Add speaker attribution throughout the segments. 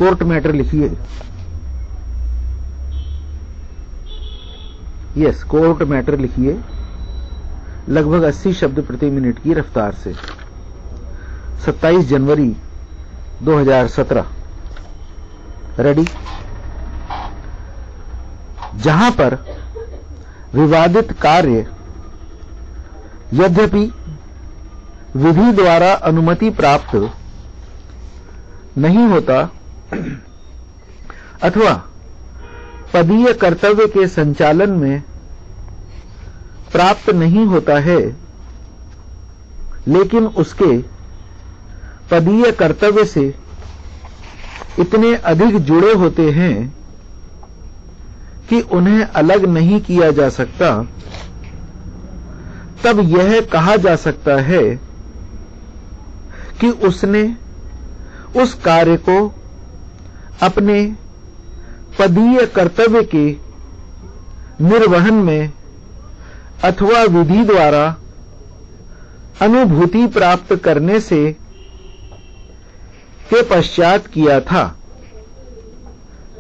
Speaker 1: Court matter लिखिए। Yes, court matter लिखिए लगभग 80 शब्द प्रति मिनट की रफ्तार से। 27 जनवरी 2017। रेडी? जहां पर विवादित कार्य यद्यपि विधि द्वारा अनुमति प्राप्त नहीं होता अथवा पदीय कर्तव्य के संचालन में प्राप्त नहीं होता है, लेकिन उसके पदीय कर्तव्य से इतने अधिक जुड़े होते हैं कि उन्हें अलग नहीं किया जा सकता, तब यह कहा जा सकता है कि उसने उस कार्य को अपने पदीय कर्तव्य के निर्वहन में अथवा विधि द्वारा अनुभूति प्राप्त करने से के पश्चात किया था।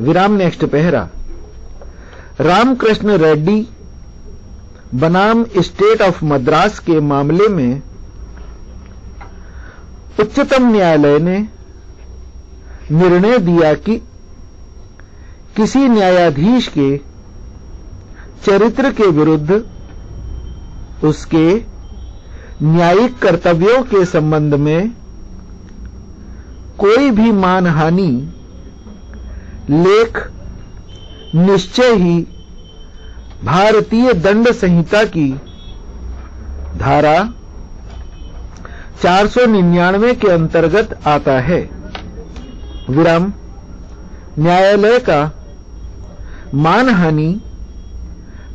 Speaker 1: विराम। Next para. रामकृष्ण रेड्डी बनाम स्टेट ऑफ मद्रास के मामले में उच्चतम न्यायालय ने निर्णय दिया कि किसी न्यायाधीश के चरित्र के विरुद्ध उसके न्यायिक कर्तव्यों के संबंध में कोई भी मानहानि लेख निश्चय ही भारतीय दंड संहिता की धारा 499 के अंतर्गत आता है। विराम। न्यायालय का मानहानि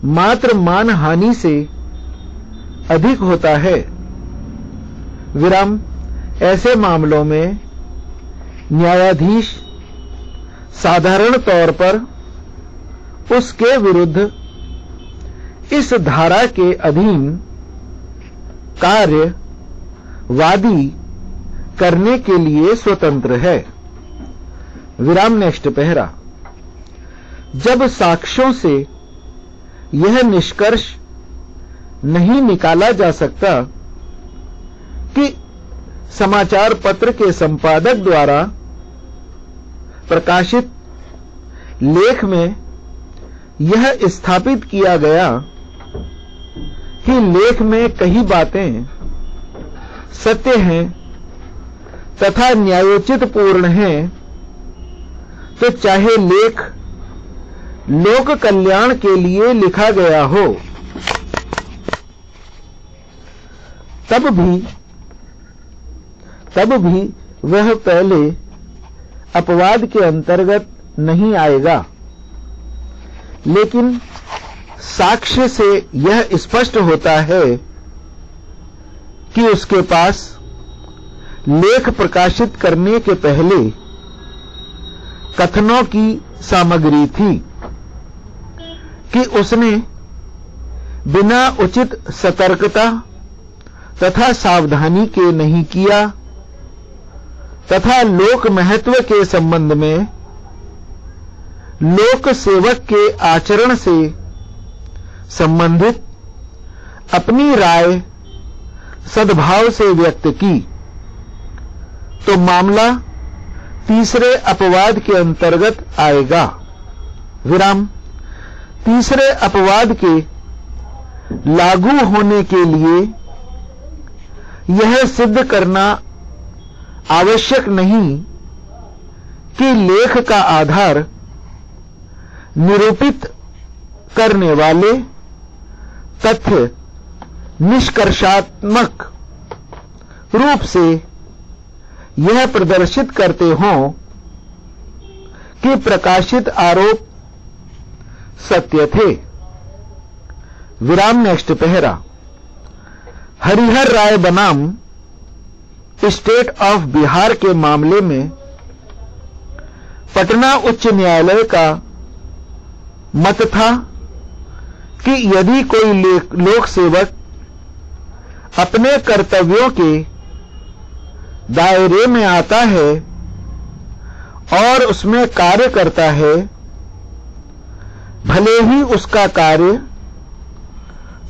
Speaker 1: मात्र मानहानि से अधिक होता है। विराम। ऐसे मामलों में न्यायाधीश साधारण तौर पर उसके विरुद्ध इस धारा के अधीन कार्य वादी करने के लिए स्वतंत्र है। विराम। Next para. जब साक्ष्यों से यह निष्कर्ष नहीं निकाला जा सकता कि समाचार पत्र के संपादक द्वारा प्रकाशित लेख में यह स्थापित किया गया कि लेख में कई बातें सत्य हैं तथा न्यायोचित पूर्ण हैं, तो चाहे लेख लोक कल्याण के लिए लिखा गया हो, तब भी वह पहले अपवाद के अंतर्गत नहीं आएगा। लेकिन साक्ष्य से यह स्पष्ट होता है कि उसके पास लेख प्रकाशित करने के पहले कथनों की सामग्री थी कि उसने बिना उचित सतर्कता तथा सावधानी के नहीं किया तथा लोक महत्व के संबंध में लोक सेवक के आचरण से संबंधित अपनी राय सद्भाव से व्यक्त की, तो मामला तीसरे अपवाद के अंतर्गत आएगा। विराम। तीसरे अपवाद के लागू होने के लिए यह सिद्ध करना आवश्यक नहीं कि लेख का आधार निरूपित करने वाले तथ्य निष्कर्षात्मक रूप से यह प्रदर्शित करते हों कि प्रकाशित आरोप सत्य थे। विराम। Next para. हरिहर राय बनाम स्टेट ऑफ बिहार के मामले में पटना उच्च न्यायालय का मत था कि यदि कोई लोक सेवक अपने कर्तव्यों के दायरे में आता है और उसमें कार्य करता है, भले ही उसका कार्य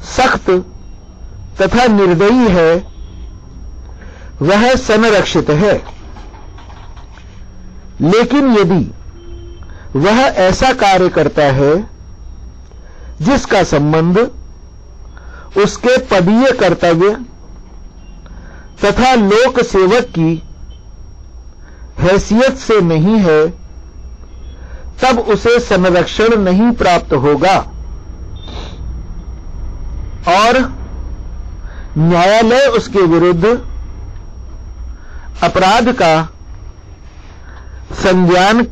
Speaker 1: सख्त तथा निर्दयी है, वह संरक्षित है। लेकिन यदि वह ऐसा कार्य करता है जिसका संबंध उसके पदीय कर्तव्य तथा लोक सेवक की हैसियत से नहीं है, तब उसे संरक्षण नहीं प्राप्त होगा और न्यायालय उसके विरुद्ध अपराध का संज्ञान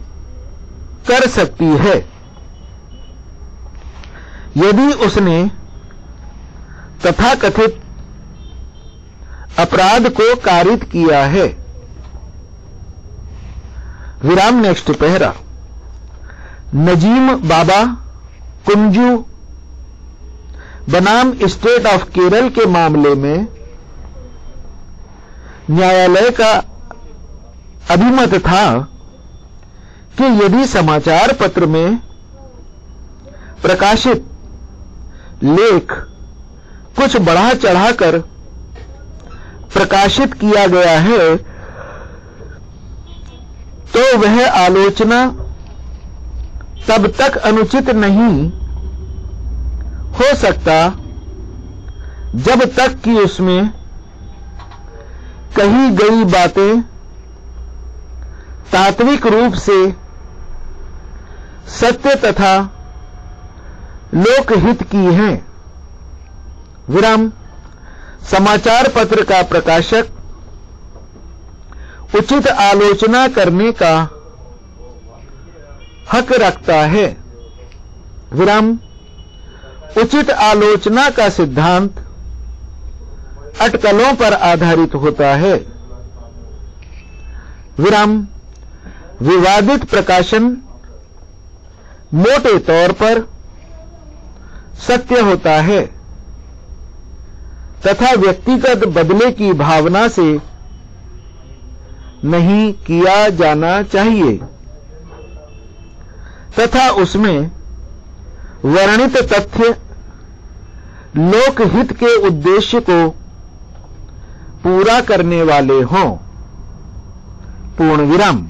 Speaker 1: कर सकती है। यदि उसने तथाकथित अपराध को कारित किया है। विराम। Next para. नजीम बाबा कुंजू बनाम स्टेट ऑफ केरल के मामले में न्यायालय का अभिमत था कि यदि समाचार पत्र में प्रकाशित लेख कुछ बढ़ा चढ़ाकर प्रकाशित किया गया है, तो वह आलोचना तब तक अनुचित नहीं हो सकता जब तक कि उसमें कही गई बातें तात्विक रूप से सत्य तथा लोकहित की हैं। विराम। समाचार पत्र का प्रकाशक उचित आलोचना करने का हक रखता है। विराम। उचित आलोचना का सिद्धांत अटकलों पर आधारित होता है। विराम। विवादित प्रकाशन मोटे तौर पर सत्य होता है तथा व्यक्तिगत बदले की भावना से नहीं किया जाना चाहिए तथा उसमें वर्णित तथ्य लोकहित के उद्देश्य को पूरा करने वाले हों। पूर्ण विराम।